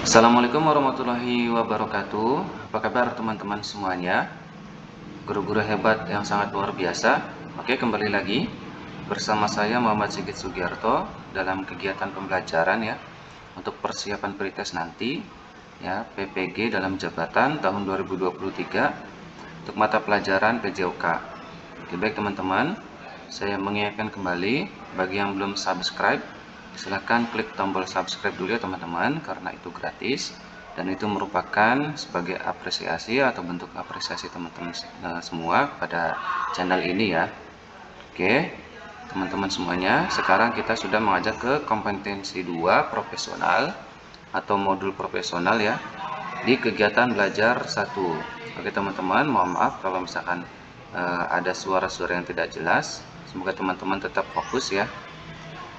Assalamualaikum warahmatullahi wabarakatuh. Apa kabar teman-teman semuanya? Guru-guru hebat yang sangat luar biasa. Oke, kembali lagi bersama saya Muhammad Sigit Sugiarto dalam kegiatan pembelajaran ya untuk persiapan pretest nanti ya PPG dalam jabatan tahun 2023 untuk mata pelajaran PJOK. Oke, baik teman-teman, saya mengingatkan kembali bagi yang belum subscribe, silahkan klik tombol subscribe dulu ya teman-teman, karena itu gratis dan itu merupakan sebagai apresiasi atau bentuk apresiasi teman-teman semua pada channel ini ya. Oke teman-teman semuanya, sekarang kita sudah mengajak ke kompetensi 2 profesional atau modul profesional ya di kegiatan belajar 1. Oke teman-teman, mohon maaf kalau misalkan ada suara-suara yang tidak jelas. Semoga teman-teman tetap fokus ya.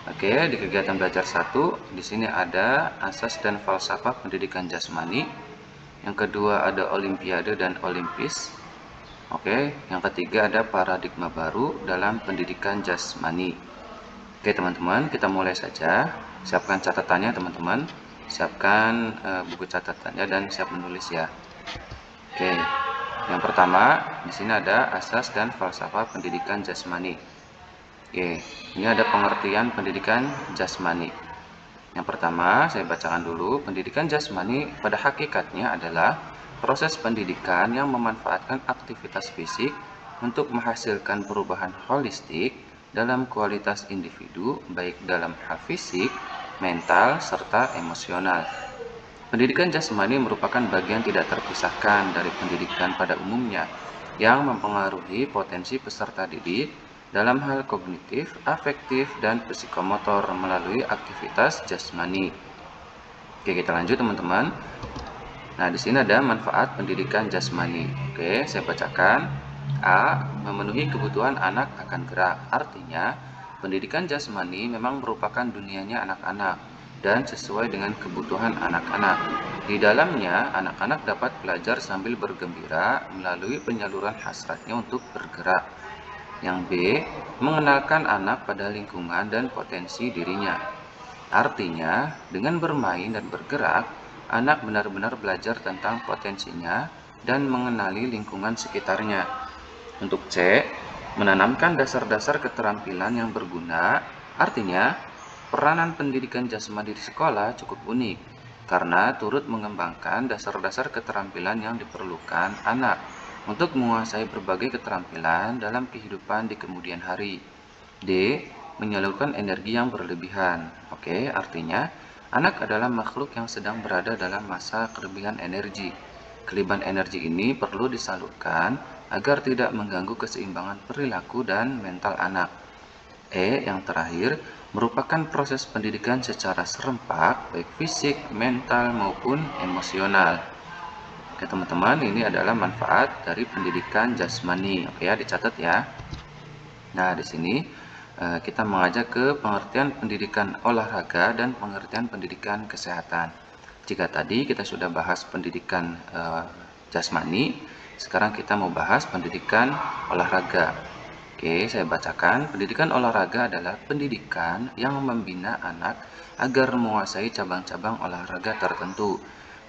Oke, di kegiatan belajar 1, di sini ada asas dan falsafah pendidikan jasmani. Yang kedua ada olimpiade dan olimpis. Oke, yang ketiga ada paradigma baru dalam pendidikan jasmani. Oke teman-teman, kita mulai saja. Siapkan catatannya teman-teman. Siapkan buku catatannya dan siap menulis ya. Oke, yang pertama di sini ada asas dan falsafah pendidikan jasmani. Oke, ini ada pengertian pendidikan jasmani. Yang pertama, saya bacakan dulu. Pendidikan jasmani pada hakikatnya adalah proses pendidikan yang memanfaatkan aktivitas fisik untuk menghasilkan perubahan holistik dalam kualitas individu, baik dalam hal fisik, mental, serta emosional. Pendidikan jasmani merupakan bagian tidak terpisahkan dari pendidikan pada umumnya yang mempengaruhi potensi peserta didik dalam hal kognitif, afektif, dan psikomotor melalui aktivitas jasmani. Oke, kita lanjut teman-teman. Nah, di sini ada manfaat pendidikan jasmani. Oke, saya bacakan. A. Memenuhi kebutuhan anak akan gerak. Artinya, pendidikan jasmani memang merupakan dunianya anak-anak dan sesuai dengan kebutuhan anak-anak. Di dalamnya, anak-anak dapat belajar sambil bergembira melalui penyaluran hasratnya untuk bergerak. Yang B. Mengenalkan anak pada lingkungan dan potensi dirinya. Artinya, dengan bermain dan bergerak, anak benar-benar belajar tentang potensinya dan mengenali lingkungan sekitarnya. Untuk C. Menanamkan dasar-dasar keterampilan yang berguna. Artinya, peranan pendidikan jasmani di sekolah cukup unik karena turut mengembangkan dasar-dasar keterampilan yang diperlukan anak untuk menguasai berbagai keterampilan dalam kehidupan di kemudian hari. D. Menyalurkan energi yang berlebihan. Oke, artinya anak adalah makhluk yang sedang berada dalam masa kelebihan energi. Kelebihan energi ini perlu disalurkan agar tidak mengganggu keseimbangan perilaku dan mental anak. E. Yang terakhir, merupakan proses pendidikan secara serempak, baik fisik, mental, maupun emosional. Oke teman-teman, ini adalah manfaat dari pendidikan jasmani. Oke ya, dicatat ya. Nah, di sini kita mengajak ke pengertian pendidikan olahraga dan pengertian pendidikan kesehatan. Jika tadi kita sudah bahas pendidikan jasmani, sekarang kita mau bahas pendidikan olahraga. Oke, saya bacakan. Pendidikan olahraga adalah pendidikan yang membina anak agar menguasai cabang-cabang olahraga tertentu.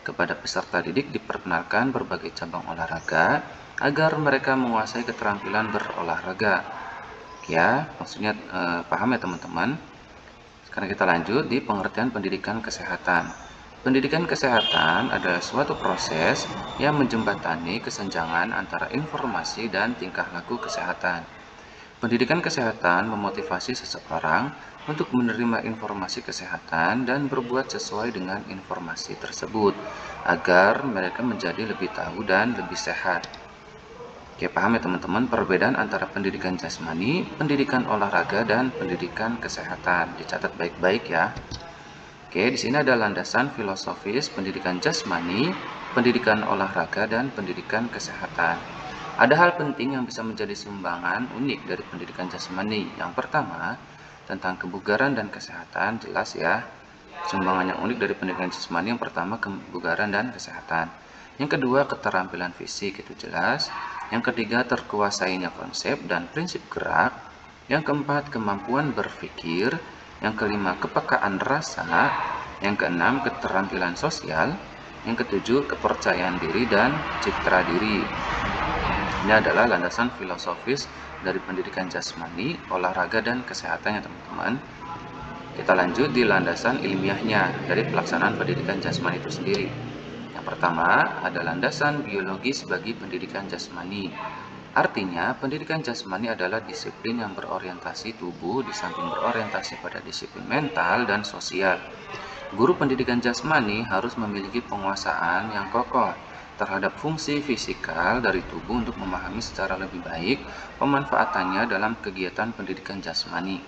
Kepada peserta didik diperkenalkan berbagai cabang olahraga agar mereka menguasai keterampilan berolahraga. Ya, maksudnya paham ya teman-teman. Sekarang kita lanjut di pengertian pendidikan kesehatan. Pendidikan kesehatan adalah suatu proses yang menjembatani kesenjangan antara informasi dan tingkah laku kesehatan. Pendidikan kesehatan memotivasi seseorang untuk menerima informasi kesehatan dan berbuat sesuai dengan informasi tersebut agar mereka menjadi lebih tahu dan lebih sehat. Oke, paham ya teman-teman perbedaan antara pendidikan jasmani, pendidikan olahraga, dan pendidikan kesehatan. Dicatat baik-baik ya. Oke, di sini ada landasan filosofis pendidikan jasmani, pendidikan olahraga, dan pendidikan kesehatan. Ada hal penting yang bisa menjadi sumbangan unik dari pendidikan jasmani. Yang pertama, tentang kebugaran dan kesehatan, jelas ya. Sumbangan yang unik dari pendidikan jasmani yang pertama kebugaran dan kesehatan. Yang kedua, keterampilan fisik, itu jelas. Yang ketiga, terkuasainya konsep dan prinsip gerak. Yang keempat, kemampuan berpikir. Yang kelima, kepekaan rasa. Yang keenam, keterampilan sosial. Yang ketujuh, kepercayaan diri dan citra diri. Ini adalah landasan filosofis dari pendidikan jasmani, olahraga, dan kesehatan ya teman-teman. Kita lanjut di landasan ilmiahnya dari pelaksanaan pendidikan jasmani itu sendiri. Yang pertama, ada landasan biologis bagi pendidikan jasmani. Artinya, pendidikan jasmani adalah disiplin yang berorientasi tubuh di samping berorientasi pada disiplin mental dan sosial. Guru pendidikan jasmani harus memiliki penguasaan yang kokoh terhadap fungsi fisikal dari tubuh untuk memahami secara lebih baik pemanfaatannya dalam kegiatan pendidikan jasmani.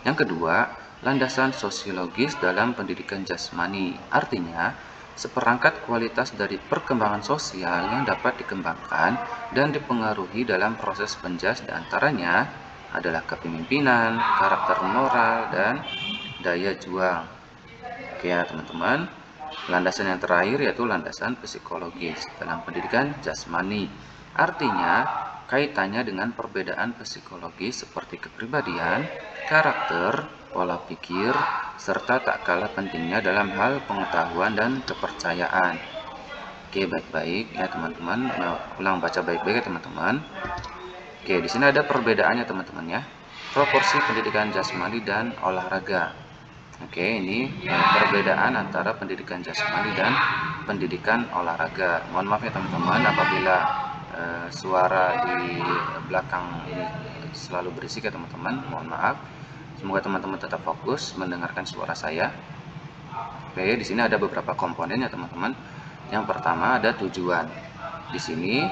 Yang kedua, landasan sosiologis dalam pendidikan jasmani. Artinya, seperangkat kualitas dari perkembangan sosial yang dapat dikembangkan dan dipengaruhi dalam proses penjas, diantaranya adalah kepemimpinan, karakter moral, dan daya juang. Oke ya teman-teman, landasan yang terakhir yaitu landasan psikologis dalam pendidikan jasmani. Artinya, kaitannya dengan perbedaan psikologis seperti kepribadian, karakter, pola pikir, serta tak kalah pentingnya dalam hal pengetahuan dan kepercayaan. Oke, baik-baik ya teman-teman, ulang baca baik-baik ya teman-teman. Oke, di sini ada perbedaannya teman-teman ya. Proporsi pendidikan jasmani dan olahraga. Oke, ini perbedaan antara pendidikan jasmani dan pendidikan olahraga. Mohon maaf ya teman-teman apabila suara di belakang ini selalu berisik ya teman-teman. Mohon maaf. Semoga teman-teman tetap fokus mendengarkan suara saya. Oke, di sini ada beberapa komponen ya teman-teman. Yang pertama ada tujuan. Di sini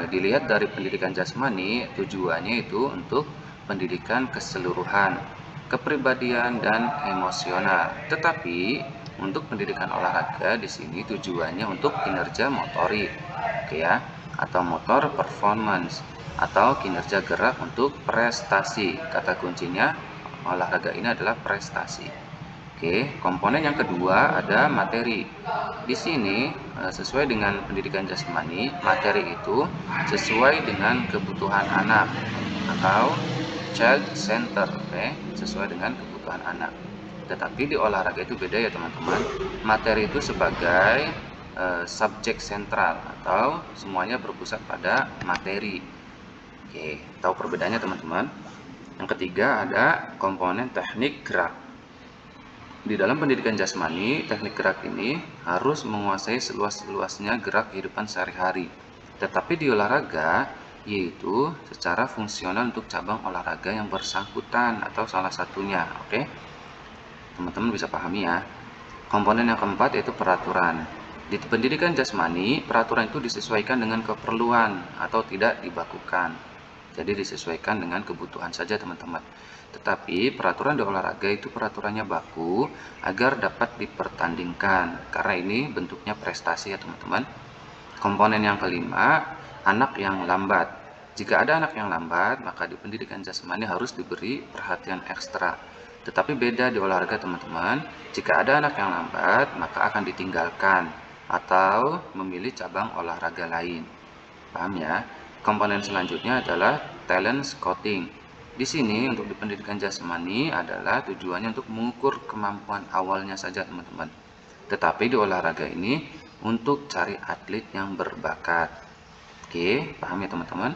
dilihat dari pendidikan jasmani, tujuannya itu untuk pendidikan keseluruhan, kepribadian dan emosional. Tetapi untuk pendidikan olahraga di sini tujuannya untuk kinerja motorik, oke ya, atau motor performance atau kinerja gerak untuk prestasi. Kata kuncinya olahraga ini adalah prestasi. Oke, komponen yang kedua ada materi. Di sini sesuai dengan pendidikan jasmani, materi itu sesuai dengan kebutuhan anak atau child center, oke, sesuai dengan kebutuhan anak. Tetapi di olahraga itu beda ya teman-teman. Materi itu sebagai subjek sentral atau semuanya berpusat pada materi. Oke, tahu perbedaannya teman-teman. Yang ketiga ada komponen teknik gerak. Di dalam pendidikan jasmani, teknik gerak ini harus menguasai seluas-luasnya gerak kehidupan sehari-hari. Tetapi di olahraga, yaitu secara fungsional untuk cabang olahraga yang bersangkutan atau salah satunya. Oke, teman-teman bisa pahami ya. Komponen yang keempat yaitu peraturan. Di pendidikan jasmani, peraturan itu disesuaikan dengan keperluan atau tidak dibakukan. Jadi disesuaikan dengan kebutuhan saja teman-teman. Tetapi peraturan di olahraga itu peraturannya baku agar dapat dipertandingkan. Karena ini bentuknya prestasi ya teman-teman. Komponen yang kelima, anak yang lambat. Jika ada anak yang lambat, maka di pendidikan jasmani harus diberi perhatian ekstra. Tetapi beda di olahraga teman-teman. Jika ada anak yang lambat, maka akan ditinggalkan atau memilih cabang olahraga lain. Paham ya? Komponen selanjutnya adalah talent scouting. Di sini untuk di pendidikan jasmani adalah tujuannya untuk mengukur kemampuan awalnya saja teman-teman. Tetapi di olahraga ini untuk cari atlet yang berbakat. Oke, paham ya teman-teman?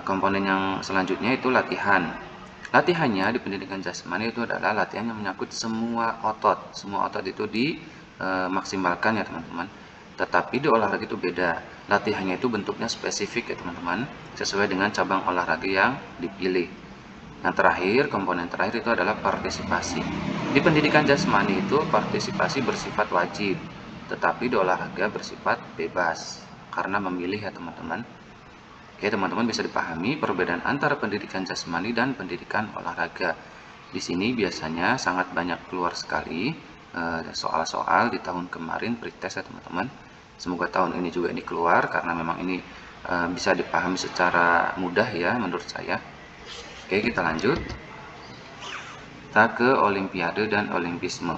Komponen yang selanjutnya itu latihan. Latihannya di pendidikan jasmani itu adalah latihan yang menyangkut semua otot. Semua otot itu dimaksimalkan ya teman-teman. Tetapi di olahraga itu beda. Latihannya itu bentuknya spesifik ya teman-teman, sesuai dengan cabang olahraga yang dipilih. Yang terakhir, komponen terakhir itu adalah partisipasi. Di pendidikan jasmani itu partisipasi bersifat wajib, tetapi di olahraga bersifat bebas karena memilih ya teman-teman. Oke, teman-teman bisa dipahami perbedaan antara pendidikan jasmani dan pendidikan olahraga. Di sini biasanya sangat banyak keluar sekali soal-soal di tahun kemarin pretest ya teman-teman. Semoga tahun ini juga ini keluar karena memang ini bisa dipahami secara mudah ya menurut saya. Oke, kita lanjut. Kita ke olimpiade dan olimpisme.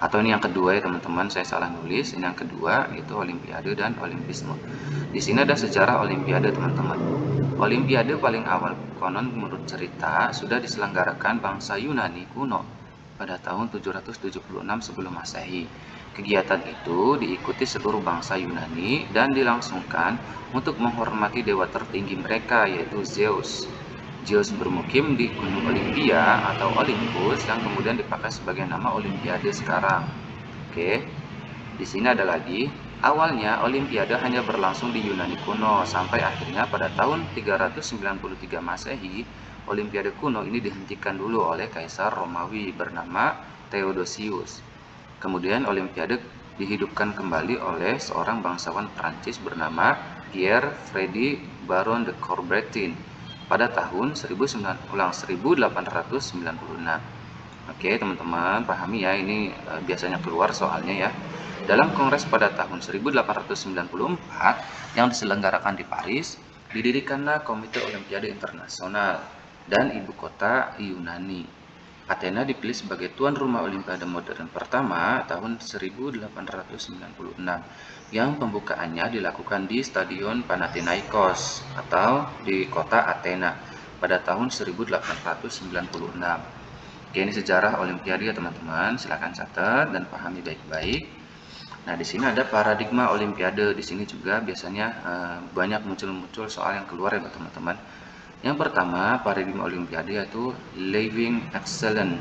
Atau ini yang kedua ya teman-teman, saya salah nulis. Ini yang kedua itu olimpiade dan olimpisme. Di sini ada sejarah olimpiade teman-teman. Olimpiade paling awal konon menurut cerita sudah diselenggarakan bangsa Yunani kuno pada tahun 776 sebelum Masehi. Kegiatan itu diikuti seluruh bangsa Yunani dan dilangsungkan untuk menghormati dewa tertinggi mereka, yaitu Zeus. Zeus bermukim di Gunung Olimpia atau Olympus yang kemudian dipakai sebagai nama Olimpiade sekarang. Oke, di sini ada lagi. Awalnya Olimpiade hanya berlangsung di Yunani kuno sampai akhirnya pada tahun 393 Masehi, Olimpiade kuno ini dihentikan dulu oleh Kaisar Romawi bernama Theodosius. Kemudian Olimpiade dihidupkan kembali oleh seorang bangsawan Prancis bernama Pierre Freddy Baron de Coubertin pada tahun 1896. Oke, teman-teman pahami ya, ini biasanya keluar soalnya ya. Dalam kongres pada tahun 1894 yang diselenggarakan di Paris, didirikanlah Komite Olimpiade Internasional dan ibu kota Yunani. Athena dipilih sebagai tuan rumah Olimpiade modern pertama tahun 1896 yang pembukaannya dilakukan di Stadion Panathinaikos atau di kota Athena pada tahun 1896. Oke, ini sejarah Olimpiade ya teman-teman, silakan catat dan pahami baik-baik. Nah, di sini ada paradigma Olimpiade. Di sini juga biasanya banyak muncul soal yang keluar ya teman-teman. Yang pertama, paradigma Olimpiade yaitu living excellence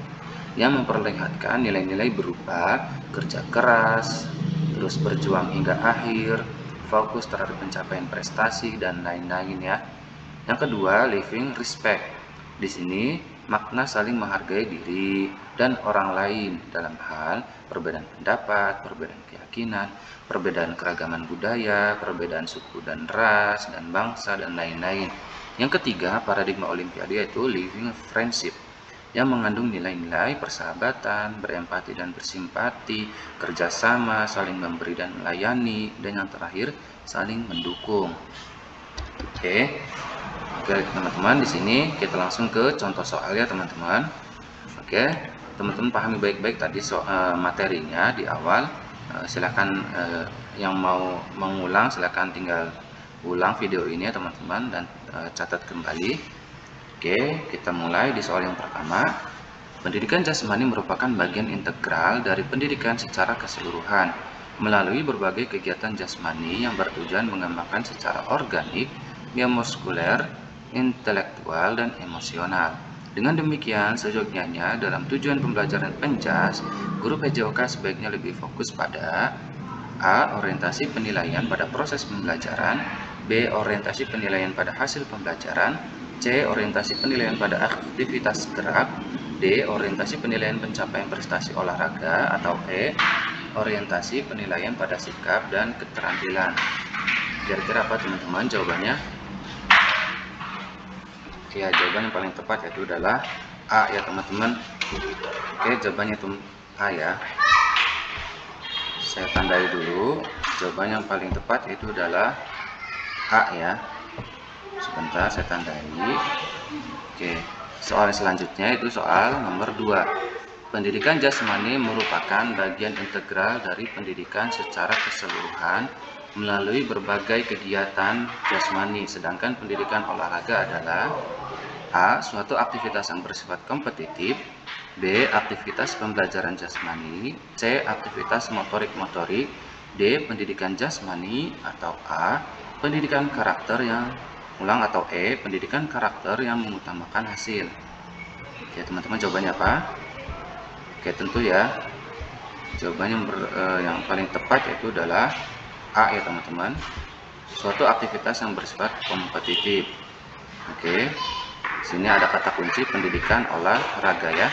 yang memperlihatkan nilai-nilai berupa kerja keras, terus berjuang hingga akhir, fokus terhadap pencapaian prestasi dan lain-lain ya. Yang kedua, living respect. Di sini makna saling menghargai diri dan orang lain dalam hal perbedaan pendapat, perbedaan keyakinan, perbedaan keragaman budaya, perbedaan suku dan ras dan bangsa dan lain-lain. Yang ketiga, paradigma Olimpiade yaitu living friendship yang mengandung nilai-nilai persahabatan, berempati dan bersimpati, kerjasama, saling memberi dan melayani, dan yang terakhir saling mendukung. Oke, teman-teman, di sini kita langsung ke contoh soal ya teman-teman. Oke, teman-teman pahami baik-baik tadi materinya di awal. Silakan yang mau mengulang silakan tinggal ulang video ini ya teman-teman dan catat kembali. Oke, kita mulai di soal yang pertama. Pendidikan jasmani merupakan bagian integral dari pendidikan secara keseluruhan melalui berbagai kegiatan jasmani yang bertujuan mengembangkan secara organik, biomuskuler, intelektual, dan emosional. Dengan demikian, seyogyanya dalam tujuan pembelajaran penjas, guru PJOK sebaiknya lebih fokus pada A. Orientasi penilaian pada proses pembelajaran, B. Orientasi penilaian pada hasil pembelajaran, C. Orientasi penilaian pada aktivitas gerak, D. Orientasi penilaian pencapaian prestasi olahraga, atau E. Orientasi penilaian pada sikap dan keterampilan. Kira-kira apa teman-teman jawabannya? Oke, jawaban yang paling tepat yaitu adalah A ya teman-teman. Oke, jawabannya itu A ya. Saya tandai dulu. Jawaban yang paling tepat itu adalah A ya. Sebentar saya tandai. Oke, soal selanjutnya itu soal nomor 2. Pendidikan jasmani merupakan bagian integral dari pendidikan secara keseluruhan melalui berbagai kegiatan jasmani, sedangkan pendidikan olahraga adalah A. Suatu aktivitas yang bersifat kompetitif, B. Aktivitas pembelajaran jasmani, C. Aktivitas motorik-motorik, D. Pendidikan jasmani, atau A. Pendidikan karakter yang atau E. Pendidikan karakter yang mengutamakan hasil. Oke teman-teman, jawabannya apa? Oke, tentu ya jawabannya yang paling tepat yaitu adalah A ya teman-teman, suatu aktivitas yang bersifat kompetitif. Oke, sini ada kata kunci pendidikan olahraga ya.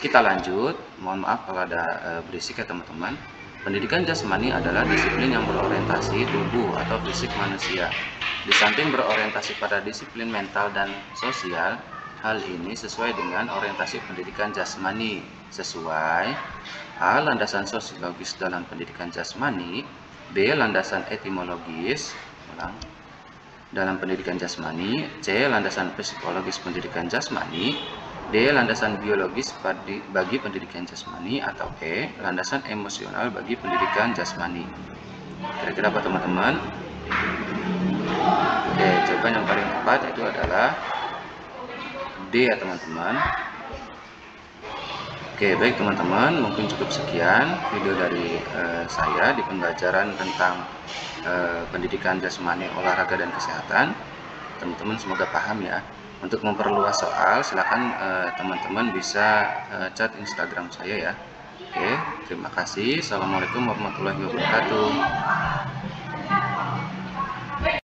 Kita lanjut, mohon maaf kalau ada berisik ya teman-teman. Pendidikan jasmani adalah disiplin yang berorientasi tubuh atau fisik manusia. Di samping berorientasi pada disiplin mental dan sosial, hal ini sesuai dengan orientasi pendidikan jasmani. Sesuai A. Landasan sosiologis dalam pendidikan jasmani, B. Landasan etimologis dalam pendidikan jasmani, C. Landasan psikologis pendidikan jasmani, D. Landasan biologis bagi pendidikan jasmani, atau E. Landasan emosional bagi pendidikan jasmani. Kira-kira apa teman-teman? Oke, jawaban yang paling tepat itu adalah D ya teman-teman. Oke, baik teman-teman, mungkin cukup sekian video dari saya di pembelajaran tentang pendidikan jasmani, olahraga, dan kesehatan. Teman-teman semoga paham ya. Untuk memperluas soal, silakan teman-teman bisa chat Instagram saya ya. Oke, terima kasih. Assalamualaikum warahmatullahi wabarakatuh.